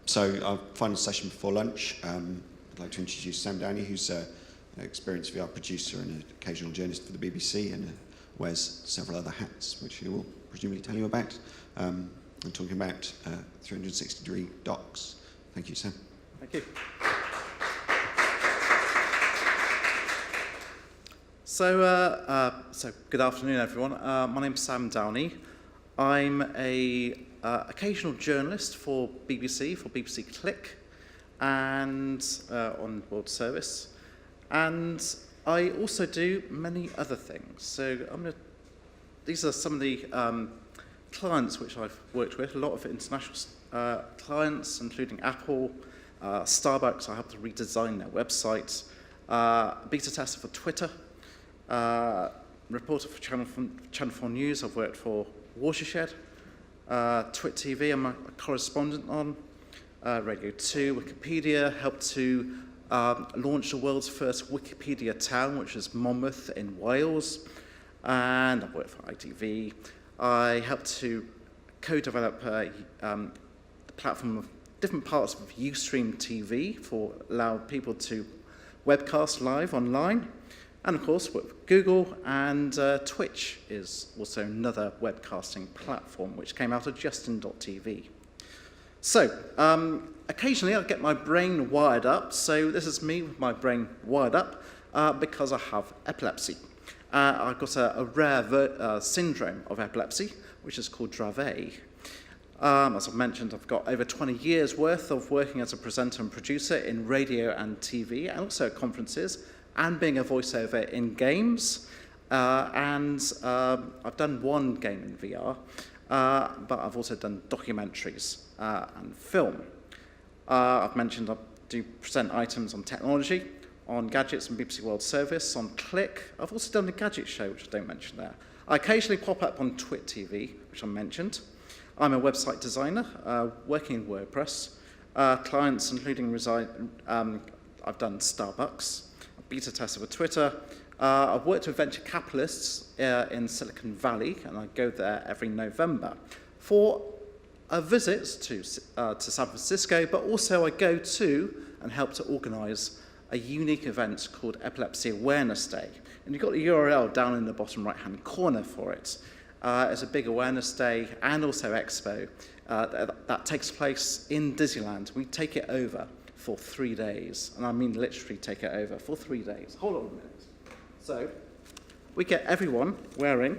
So our final session before lunch, I'd like to introduce Sam Downie, who's an experienced VR producer and an occasional journalist for the BBC and wears several other hats, which he will presumably tell you about. I'm talking about 360-degree docs. Thank you, Sam. Thank you. So good afternoon, everyone. My name's Sam Downie. I'm a occasional journalist for BBC Click, and on World Service, and I also do many other things. So these are some of the clients which I've worked with. A lot of international clients, including Apple, Starbucks. I helped to redesign their website. Beta tester for Twitter. Reporter for Channel 4 News. I've worked for Watershed. Twit TV, I'm a correspondent on. Radio 2, Wikipedia, helped to launch the world's first Wikipedia town, which is Monmouth in Wales. And I've worked for ITV. I helped to co-develop the platform of different parts of Ustream TV for allow people to webcast live online. And of course, work with Google, and Twitch is also another webcasting platform which came out of Justin.tv. So, occasionally I get my brain wired up. So this is me with my brain wired up because I have epilepsy. I've got a rare syndrome of epilepsy, which is called Dravet. As I've mentioned, I've got over 20 years worth of working as a presenter and producer in radio and TV, and also at conferences, and being a voiceover in games. I've done one game in VR, but I've also done documentaries and film. I've mentioned I do present items on technology, on gadgets and BBC World Service, on Click. I've also done a gadget show, which I don't mention there. I occasionally pop up on Twit TV, which I mentioned. I'm a website designer, working in WordPress. Clients including I've done Starbucks, beta tester for Twitter. I've worked with venture capitalists in Silicon Valley, and I go there every November for visits to San Francisco, but also I go to and help to organize a unique event called Epilepsy Awareness Day. And you've got the URL down in the bottom right-hand corner for it. It's a big awareness day and also expo that takes place in Disneyland. We take it over for 3 days, and I mean literally take it over for 3 days. Hold on a minute. So, we get everyone wearing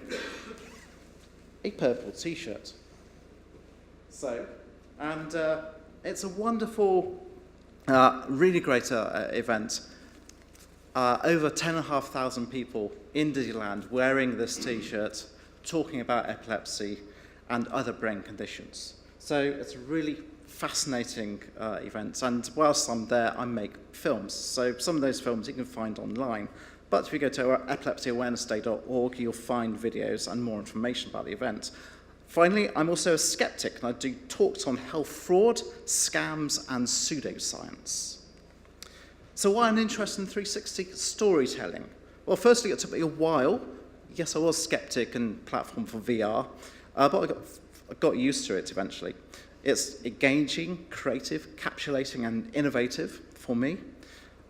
a purple t-shirt. So, and it's a wonderful, really great event. Over 10,500 people in Disneyland wearing this t-shirt, talking about epilepsy and other brain conditions. So it's a really fascinating event, and whilst I'm there, I make films. So some of those films you can find online, but if you go to epilepsyawarenessday.org, you'll find videos and more information about the event. Finally, I'm also a skeptic, and I do talks on health fraud, scams, and pseudoscience. So why an interest in 360 storytelling? Well, firstly, it took me a while. Yes, I was skeptic and platform for VR, but I got used to it eventually. It's engaging, creative, capsulating, and innovative for me.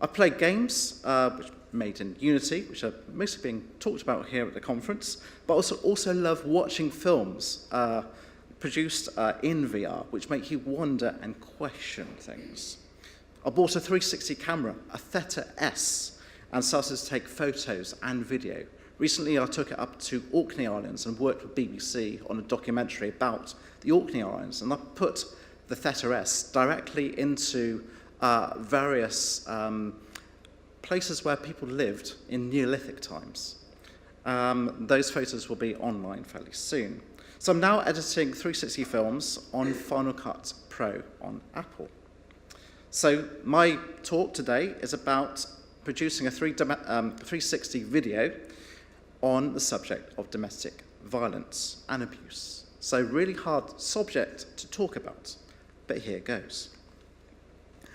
I play games, which are made in Unity, which are mostly being talked about here at the conference, but also love watching films produced in VR, which make you wonder and question things. I bought a 360 camera, a Theta S, and started to take photos and video. Recently, I took it up to Orkney Islands and worked with BBC on a documentary about the Orkney Islands, and I put the Theta S directly into various places where people lived in Neolithic times. Those photos will be online fairly soon. So I'm now editing 360 films on Final Cut Pro on Apple. So my talk today is about producing a 360 video on the subject of domestic violence and abuse. So really hard subject to talk about, but here goes.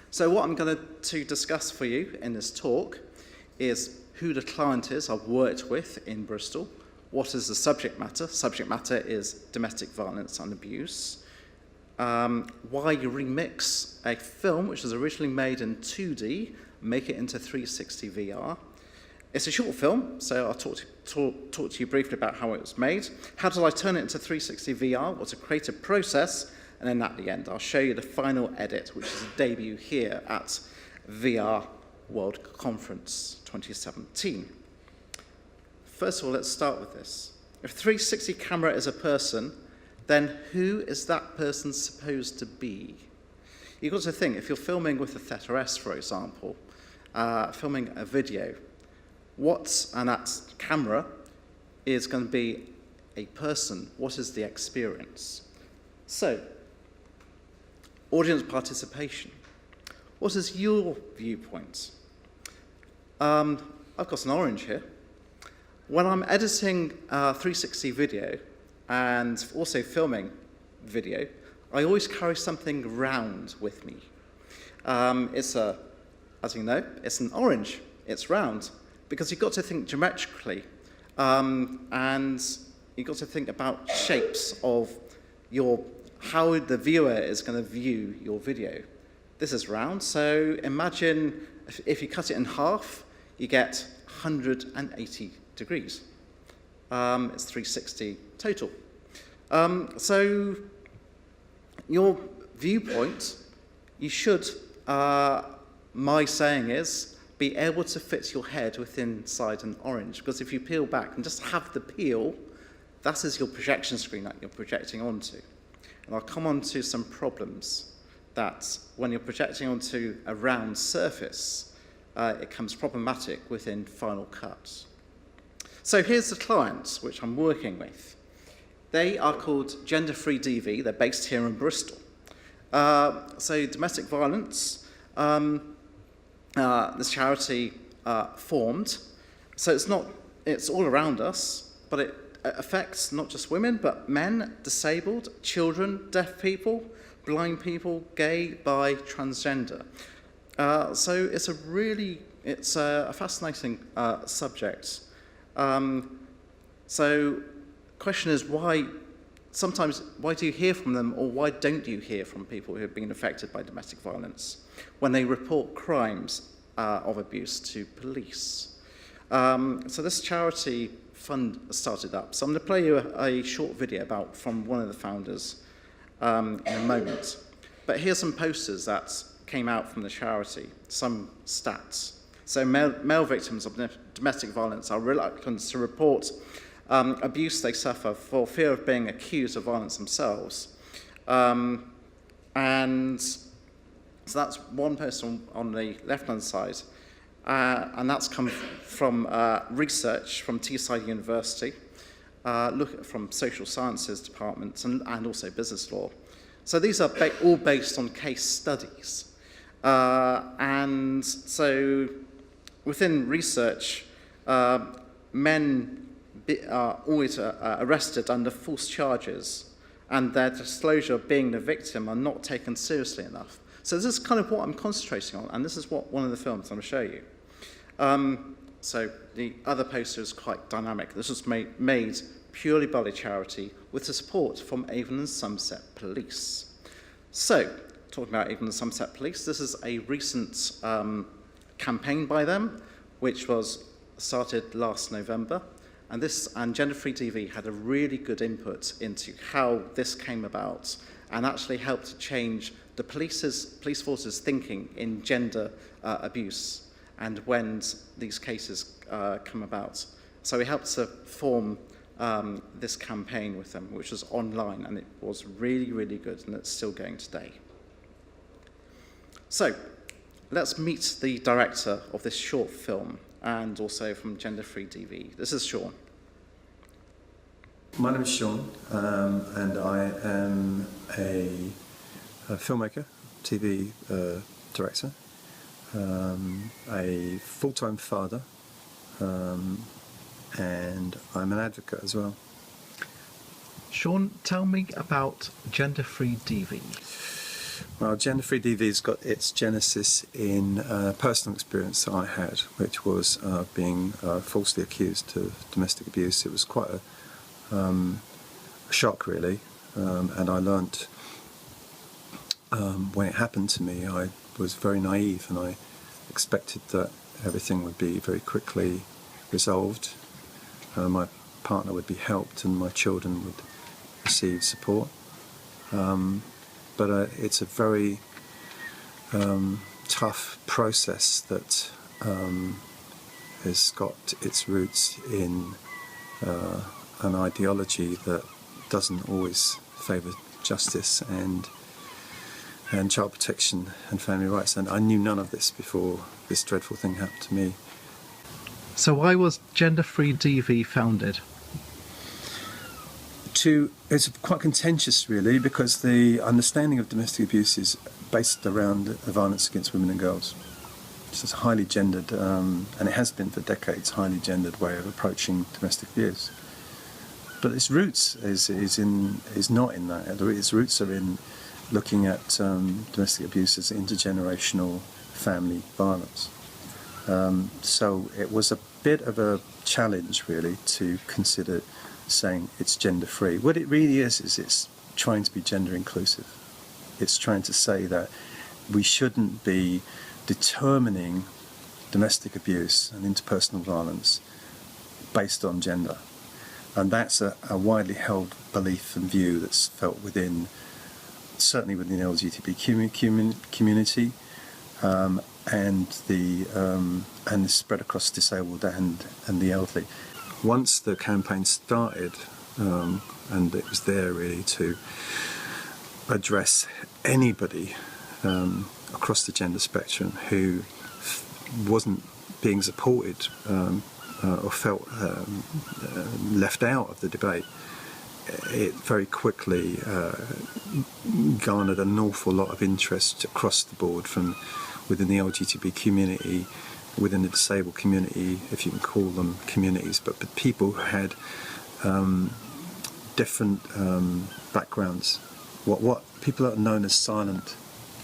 So what I'm going to discuss for you in this talk is who the client is I've worked with in Bristol, what is the subject matter. Subject matter is domestic violence and abuse. why you remix a film which was originally made in 2D, make it into 360 VR. It's a short film, so I'll talk to you briefly about how it was made. How did I turn it into 360 VR? What's a creative process? And then at the end, I'll show you the final edit, which is a debut here at VR World Conference 2017. First of all, let's start with this. If a 360 camera is a person, then who is that person supposed to be? You've got to think, if you're filming with a Theta S, for example, filming a video, and that camera is going to be a person. What is the experience? So, audience participation. What is your viewpoint? I've got an orange here. When I'm editing 360 video and also filming video, I always carry something round with me. As you know, it's an orange. It's round. Because you've got to think geometrically, and you've got to think about shapes of how the viewer is going to view your video. This is round, so imagine if you cut it in half, you get 180 degrees. It's 360 total. So your viewpoint, you should, my saying is, be able to fit your head within inside an orange. Because if you peel back and just have the peel, that is your projection screen that you're projecting onto. And I'll come on to some problems that when you're projecting onto a round surface, it becomes problematic within Final Cut. So here's the clients which I'm working with. They are called Gender Free DV. They're based here in Bristol. So domestic violence, this charity formed. So it's all around us, but it affects not just women, but men, disabled, children, deaf people, blind people, gay, bi, transgender. So it's a fascinating subject. So question is why do you hear from them, or why don't you hear from people who have been affected by domestic violence when they report crimes of abuse to police? So this charity fund started up. So I'm going to play you a short video from one of the founders in a moment. But here's some posters that came out from the charity, some stats. So male victims of domestic violence are reluctant to report abuse they suffer for fear of being accused of violence themselves. And so that's one person on the left-hand side. And that's come from research from Teesside University, from social sciences departments and also business law. So these are all based on case studies. And so within research, men are always arrested under false charges, and their disclosure of being the victim are not taken seriously enough. So this is kind of what I'm concentrating on, and this is what one of the films I'm going to show you. So the other poster is quite dynamic. This was made purely by the charity with the support from Avon and Somerset Police. So, talking about Avon and Somerset Police, this is a recent campaign by them, which was started last November. And Gender Free DV had a really good input into how this came about and actually helped to change the police force's thinking in gender abuse and when these cases come about. So we helped to form this campaign with them, which was online, and it was really, really good, and it's still going today. So let's meet the director of this short film, and also from Gender Free DV. This is Sean. My name is Sean, and I am a filmmaker, TV director, a full-time father, and I'm an advocate as well. Sean, tell me about Gender Free DV. Well, Gender Free DV's got its genesis in a personal experience that I had, which was being falsely accused of domestic abuse. It was quite a shock, really, and I learnt when it happened to me, I was very naive, and I expected that everything would be very quickly resolved. My partner would be helped, and my children would receive support. But it's a very tough process that has got its roots in an ideology that doesn't always favour justice and child protection and family rights. And I knew none of this before this dreadful thing happened to me. So why was Gender Free DV founded? It's quite contentious, really, because the understanding of domestic abuse is based around violence against women and girls. It's a highly gendered, and it has been for decades, highly gendered way of approaching domestic abuse. But its roots is not in that. Its roots are in looking at domestic abuse as intergenerational family violence. So it was a bit of a challenge, really, to consider saying it's gender free. What it really is it's trying to be gender inclusive. It's trying to say that we shouldn't be determining domestic abuse and interpersonal violence based on gender. And that's a widely held belief and view that's felt certainly within the LGBT community, and is spread across disabled and the elderly. Once the campaign started, and it was there really to address anybody across the gender spectrum who wasn't being supported or felt left out of the debate, it very quickly garnered an awful lot of interest across the board from within the LGBT community, within the disabled community, if you can call them communities, but people who had different backgrounds. What people are known as silent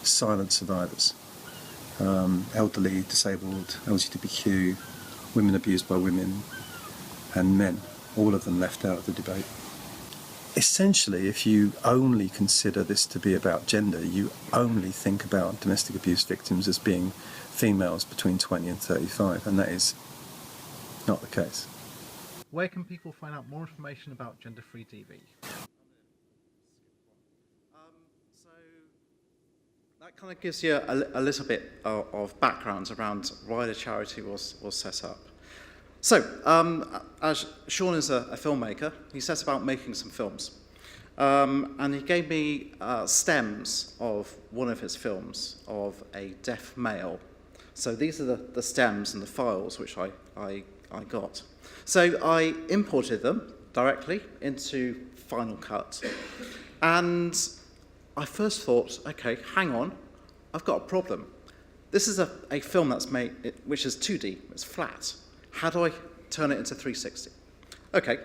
survivors, elderly, disabled, LGBTQ, women abused by women, and men, all of them left out of the debate. Essentially, if you only consider this to be about gender, you only think about domestic abuse victims as being females between 20 and 35, and that is not the case. Where can people find out more information about Gender Free DV? So that kind of gives you a little bit of background around why the charity was set up. So, as Sean is a filmmaker, he set about making some films. And he gave me stems of one of his films of a deaf male. So these are the stems and the files which I got. So I imported them directly into Final Cut. And I first thought, okay, hang on, I've got a problem. This is a film that's made, which is 2D, it's flat. How do I turn it into 360? Okay,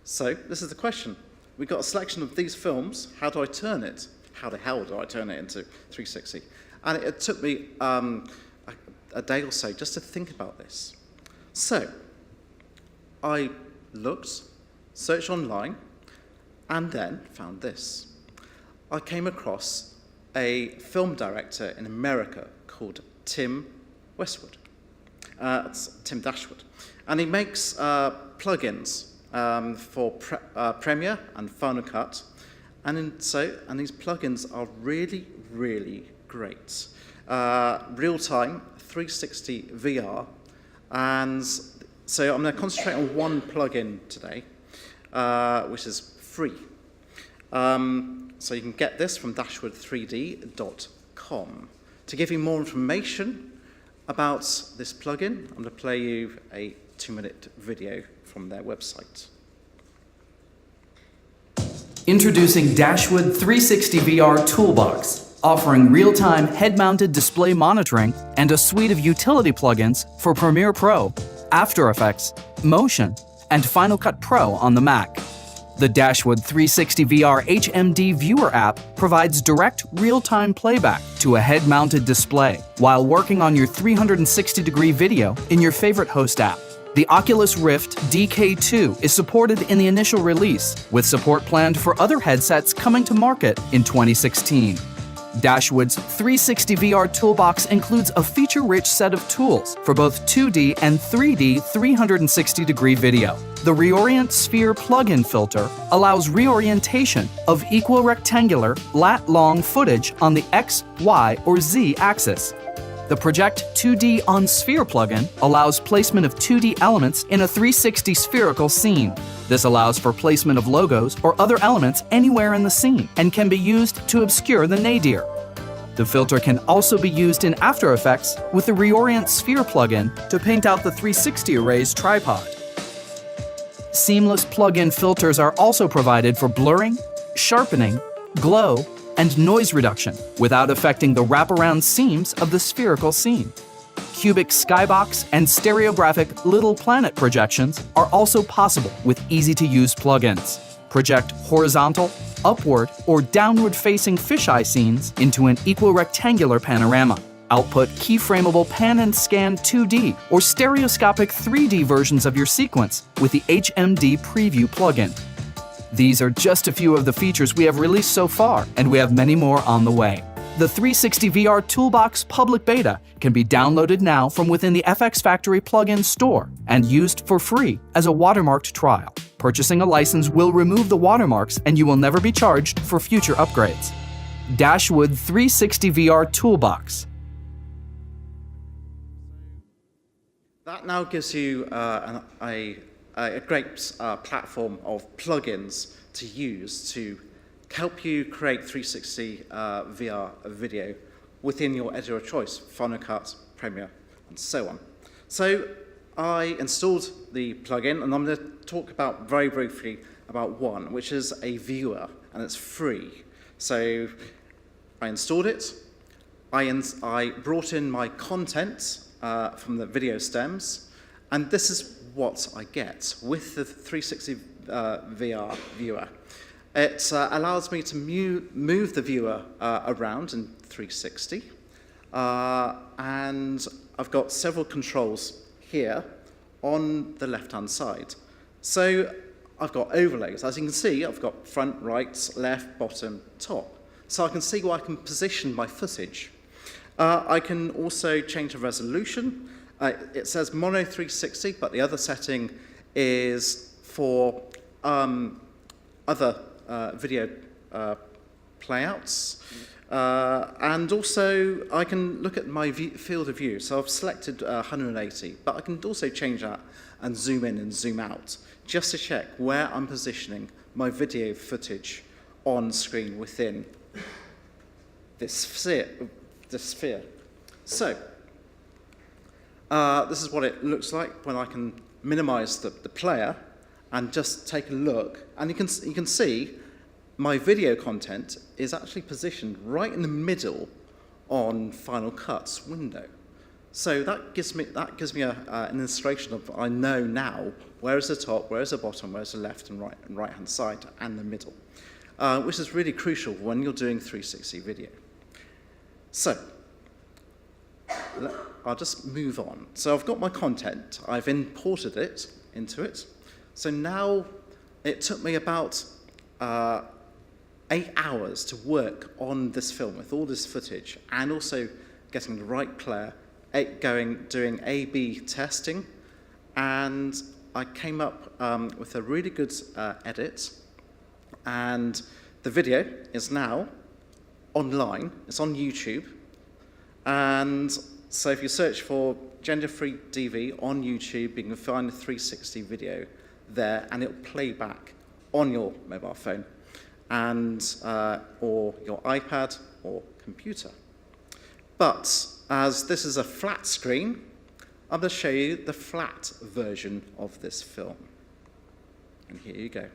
so this is the question. We've got a selection of these films. How do I turn it? How the hell do I turn it into 360? And it took me a day or so just to think about this. So I looked, searched online, and then found this. I came across a film director in America called Tim Westwood. It's Tim Dashwood. And he makes plugins for Premiere and Final Cut. And these plugins are really, really great. Real-time 360 VR. And so I'm going to concentrate on one plugin today, which is free. So you can get this from dashwood3d.com. To give you more information about this plugin, I'm going to play you a 2-minute video from their website. Introducing Dashwood 360 VR Toolbox, offering real-time head-mounted display monitoring and a suite of utility plugins for Premiere Pro, After Effects, Motion, and Final Cut Pro on the Mac. The Dashwood 360 VR HMD Viewer app provides direct real-time playback to a head-mounted display while working on your 360-degree video in your favorite host app. The Oculus Rift DK2 is supported in the initial release, with support planned for other headsets coming to market in 2016. Dashwood's 360 VR Toolbox includes a feature-rich set of tools for both 2D and 3D 360-degree video. The Reorient Sphere plugin filter allows reorientation of equirectangular, lat-long footage on the X, Y, or Z axis. The Project 2D on Sphere plugin allows placement of 2D elements in a 360 spherical scene. This allows for placement of logos or other elements anywhere in the scene and can be used to obscure the nadir. The filter can also be used in After Effects with the Reorient Sphere plugin to paint out the 360 array's tripod. Seamless plugin filters are also provided for blurring, sharpening, glow, and noise reduction without affecting the wraparound seams of the spherical scene. Cubic skybox and stereographic little planet projections are also possible with easy-to-use plugins. Project horizontal, upward, or downward-facing fisheye scenes into an equirectangular panorama. Output keyframeable pan and scan 2D or stereoscopic 3D versions of your sequence with the HMD Preview plugin. These are just a few of the features we have released so far, and we have many more on the way. The 360 VR Toolbox public beta can be downloaded now from within the FX Factory plugin store and used for free as a watermarked trial. Purchasing a license will remove the watermarks and you will never be charged for future upgrades. Dashwood 360 VR Toolbox. That now gives you a great platform of plugins to use to help you create 360 VR video within your editor of choice, Final Cut, Premiere, and so on. So I installed the plugin, and I'm going to talk about very briefly about one, which is a viewer, and it's free. So I installed it. I brought in my content from the video stems, and this is what I get with the 360 VR viewer. It allows me to move the viewer around in 360, and I've got several controls here on the left-hand side. So I've got overlays. As you can see, I've got front, right, left, bottom, top. So I can see where I can position my footage. I can also change the resolution. It says mono 360, but the other setting is for other video playouts. And also, I can look at my field of view. So I've selected 180, but I can also change that and zoom in and zoom out, just to check where I'm positioning my video footage on screen within this sphere. So, this is what it looks like when I can minimize the player and just take a look. And you can see my video content is actually positioned right in the middle on Final Cut's window. So that gives me an illustration of, I know now where is the top, where is the bottom, where is the left and right hand side and the middle, which is really crucial when you're doing 360 video. So I'll just move on. So I've got my content, I've imported it into it. So now it took me about 8 hours to work on this film with all this footage and also getting the right player, doing A/B testing, and I came up with a really good edit, and the video is now online. It's on YouTube, and so if you search for gender-free DV on YouTube, you can find the 360 video there, and it'll play back on your mobile phone and or your iPad or computer. But as this is a flat screen, I'm going to show you the flat version of this film. And here you go.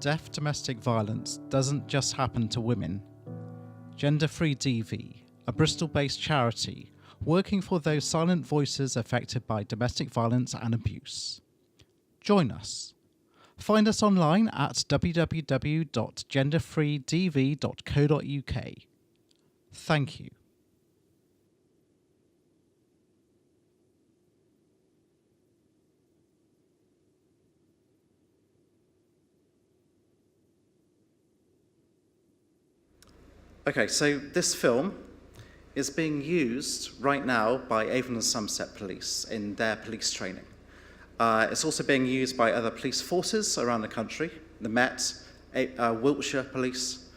deaf domestic violence doesn't just happen to women. Gender Free DV, a Bristol-based charity working for those silent voices affected by domestic violence and abuse. Join us. Find us online at www.genderfreedv.co.uk. Thank you. Okay, so this film is being used right now by Avon and Somerset Police in their police training. It's also being used by other police forces around the country, the Met, Wiltshire Police,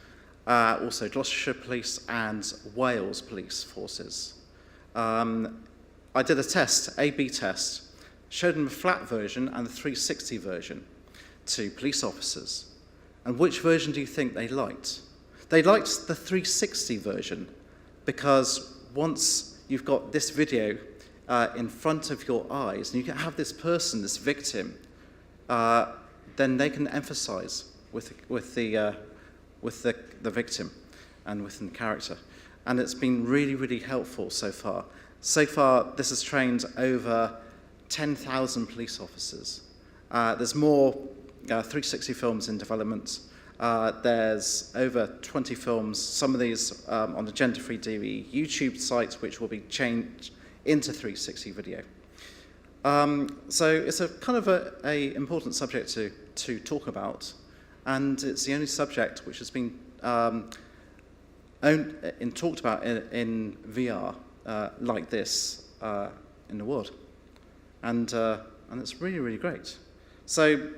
also Gloucestershire Police and Wales Police Forces. I did a test, A/B test, showed them a flat version and the 360 version to police officers. And which version do you think they liked? They liked the 360 version because once you've got this video in front of your eyes and you can have this person, this victim, then they can emphasize with the victim and with the character. And it's been really, really helpful so far. So far, this has trained over 10,000 police officers. There's more 360 films in development. There's over 20 films, some of these on the Gender Free DV YouTube site, which will be changed into 360 video. So it's a kind of a important subject to talk about, and it's the only subject which has been talked about in VR like this in the world, and it's really, really great. So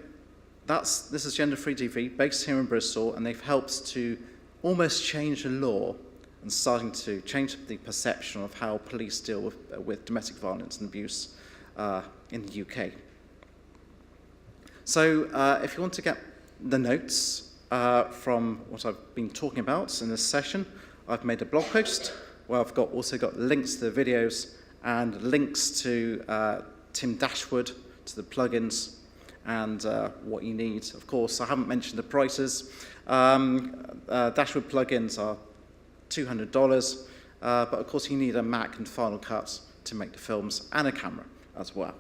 this is Gender Free DV, based here in Bristol, and they've helped to almost change the law and starting to change the perception of how police deal with domestic violence and abuse in the UK. So if you want to get the notes from what I've been talking about in this session, I've made a blog post where I've also got links to the videos and links to Tim Dashwood, to the plugins, and what you need. Of course, I haven't mentioned the prices. Dashwood plugins are $200, but of course you need a Mac and Final Cut to make the films and a camera as well.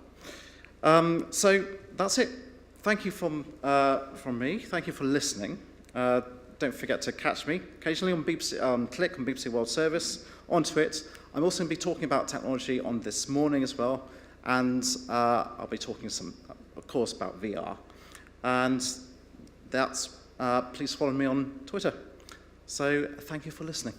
So that's it. Thank you from me. Thank you for listening. Don't forget to catch me occasionally on BBC, Click on BBC World Service, on Twit. I'm also going to be talking about technology on This Morning as well, and I'll be talking of course, about VR. And that's, please follow me on Twitter. So thank you for listening.